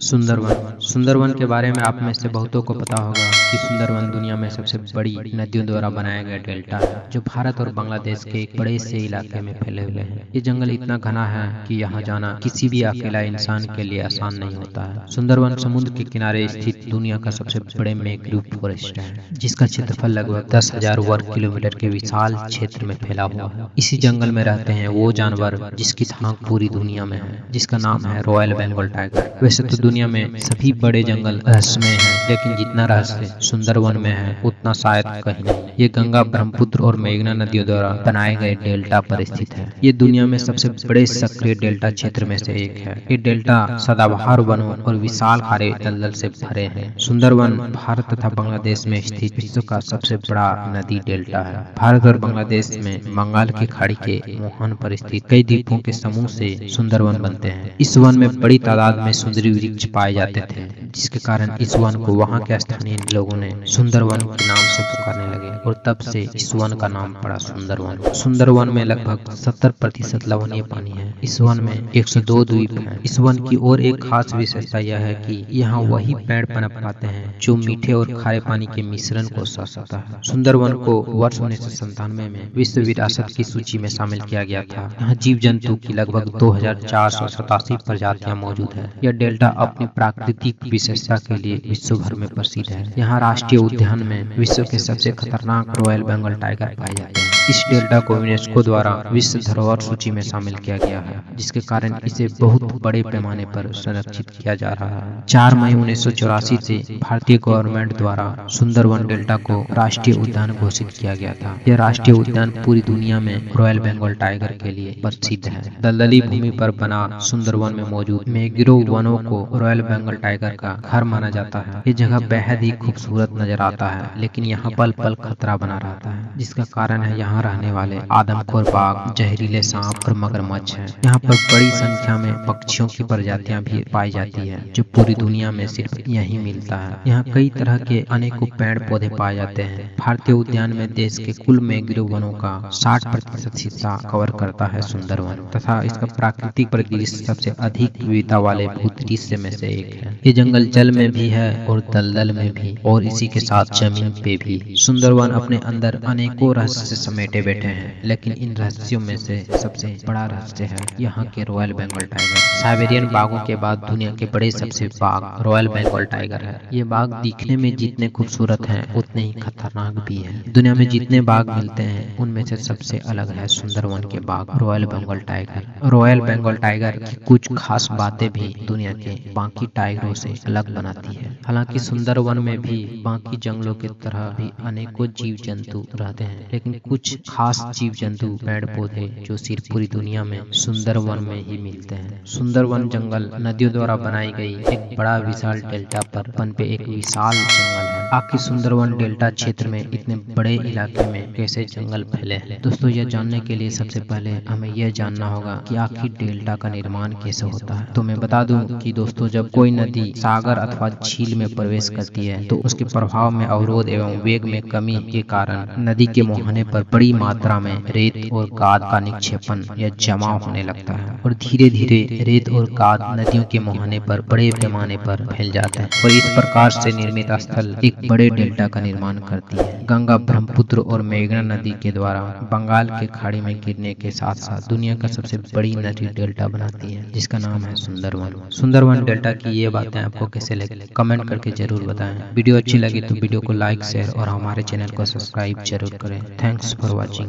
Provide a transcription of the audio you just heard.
सुंदरवन सुंदरवन के बारे में आप में से बहुतों को पता होगा कि सुंदरवन दुनिया में सबसे बड़ी नदियों द्वारा बनाया गया डेल्टा है जो भारत और बांग्लादेश के एक बड़े से इलाके में फैले हुए हैं। ये जंगल इतना घना है कि यहाँ जाना किसी भी अकेला इंसान के लिए आसान नहीं होता है। सुंदरवन समुद्र के किनारे स्थित दुनिया का सबसे बड़े मैंग्रोव फॉरेस्ट है जिसका क्षेत्रफल लगभग 10,000 वर्ग किलोमीटर के विशाल क्षेत्र में फैला हुआ है। इसी जंगल में रहते हैं वो जानवर जिसकी धाक पूरी दुनिया में है, जिसका नाम है रॉयल बंगाल टाइगर। वैसे तो दुनिया में सभी बड़े जंगल रहस्यमय हैं, लेकिन जितना रहस्य सुंदरवन में है उतना शायद कहीं नहीं। ये गंगा, ब्रह्मपुत्र और मेघना नदियों द्वारा बनाए गए डेल्टा पर स्थित है। ये दुनिया में सबसे बड़े सक्रिय डेल्टा क्षेत्र में से एक है। ये डेल्टा सदाबहार वनों और विशाल हरे दलदल से भरे हैं। सुंदरवन भारत तथा बांग्लादेश में स्थित विश्व का सबसे बड़ा नदी डेल्टा है। भारत और बांग्लादेश में बंगाल की खाड़ी के मोहन पर स्थित कई द्वीपों के समूह से सुंदरवन बनते हैं। इस वन में बड़ी तादाद में सुंदरी वृक्ष पाए जाते थे, जिसके कारण इस वन को वहां के स्थानीय लोगों ने सुंदरवन के नाम से पुकारने लगे और तब से इस वन का नाम पड़ा सुंदरवन। सुंदरवन में लगभग 70% लवणीय पानी है। इस वन में 102 द्वीप हैं। इस वन की और एक खास विशेषता यह है कि यहाँ वही पेड़ पनप पाते हैं जो मीठे और खारे पानी के मिश्रण को सह सकता है। सुंदरवन को वर्ष 1997 में विश्व विरासत की सूची में शामिल किया गया था। यहाँ जीव जंतु की लगभग 2487 प्रजातियां मौजूद है। यह डेल्टा अपनी प्राकृतिक विशेषता के लिए विश्व भर में प्रसिद्ध है। यहाँ राष्ट्रीय उद्यान में विश्व के सबसे खतरनाक रॉयल बंगाल टाइगर पाए जाते हैं। इस डेल्टा को यूनेस्को द्वारा विश्व धरोहर सूची में शामिल किया गया है, जिसके कारण इसे बहुत बड़े पैमाने पर संरक्षित किया जा रहा है। 4 मई 1984 से भारतीय गवर्नमेंट द्वारा सुंदरवन डेल्टा को राष्ट्रीय उद्यान घोषित किया गया था। यह राष्ट्रीय उद्यान पूरी दुनिया में रॉयल बंगाल टाइगर के लिए प्रसिद्ध है। दलदली भूमि पर बना सुंदरवन में मौजूद मैंग्रोव वनों को रॉयल बंगाल टाइगर का घर माना जाता है। ये जगह बेहद ही खूबसूरत नजर आता है, लेकिन यहाँ पल पल खतरा बना रहता है, जिसका कारण है यहाँ रहने वाले आदमखोर बाघ, जहरीले सांप और मगरमच्छ हैं। यहाँ पर बड़ी संख्या में पक्षियों की प्रजातियां भी पाई जाती है जो पूरी दुनिया में सिर्फ यहीं मिलता है। यहाँ कई तरह के अनेकों पेड़ पौधे पाए जाते हैं। भारतीय उद्यान में देश के कुल मैंग्रोव वनों का 60% हिस्सा कवर करता है सुंदरवन, तथा इसका प्राकृतिक परिदृश्य सबसे अधिक विविधता वाले भूदृश्य में से एक है। ये जंगल जल में भी है और दलदल में भी, और इसी के साथ जमीन पे भी। सुंदरवन अपने अंदर अनेकों रहस्य समेटे बैठे हैं, लेकिन इन रहस्यों में से सबसे बड़ा रहस्य है यहाँ के रॉयल बंगाल टाइगर। साइबेरियन बाघों के बाद दुनिया के बड़े सबसे बाघ रॉयल बंगाल टाइगर है। ये बाघ दिखने में जितने खूबसूरत हैं उतने ही खतरनाक भी हैं। दुनिया में जितने बाघ मिलते हैं उनमें से सबसे अलग है सुंदरवन के बाघ royal Bengal tiger. Royal Bengal tiger की कुछ खास बातें भी दुनिया के बाकी टाइगरों से अलग बनाती है। हालांकि सुंदरवन में भी बाकी जंगलों की तरह भी अनेकों जीव जंतु रहते हैं, लेकिन कुछ खास जीव जंतु, पेड़ पौधे जो सिर्फ पूरी दुनिया में सुंदरवन में ही मिलते हैं। सुंदरवन जंगल नदियों द्वारा बनाई गई एक बड़ा विशाल डेल्टा पर पनपे एक विशाल जंगल है। आखिर सुंदरवन डेल्टा क्षेत्र में इतने बड़े इलाके में कैसे जंगल फैले हैं? दोस्तों, यह जानने के लिए सबसे पहले हमें यह जानना होगा कि आखिर डेल्टा का निर्माण कैसे होता है। तो मैं बता दूं कि दोस्तों, जब कोई नदी सागर अथवा झील में प्रवेश करती है तो उसके प्रभाव में अवरोध एवं वेग में कमी के कारण नदी के मुहाने पर बड़ी मात्रा में रेत और गाद का निक्षेपण या जमाव होने लगता है, और धीरे धीरे रेत और गाद नदियों के मुहाने पर बड़े पैमाने पर फैल जाता है, और इस प्रकार से निर्मित स्थल एक बड़े डेल्टा का निर्माण करती है। गंगा, ब्रह्मपुत्र और मेघना नदी के द्वारा बंगाल के खाड़ी में गिरने के साथ साथ दुनिया का सबसे बड़ी नदी डेल्टा बनाती है, जिसका नाम है सुंदरवन। सुंदरवन डेल्टा की ये बातें आपको कैसे लगी कमेंट करके जरूर बताएं। वीडियो अच्छी लगी तो वीडियो को लाइक, शेयर और हमारे चैनल को सब्सक्राइब जरूर करें। Thanks for watching.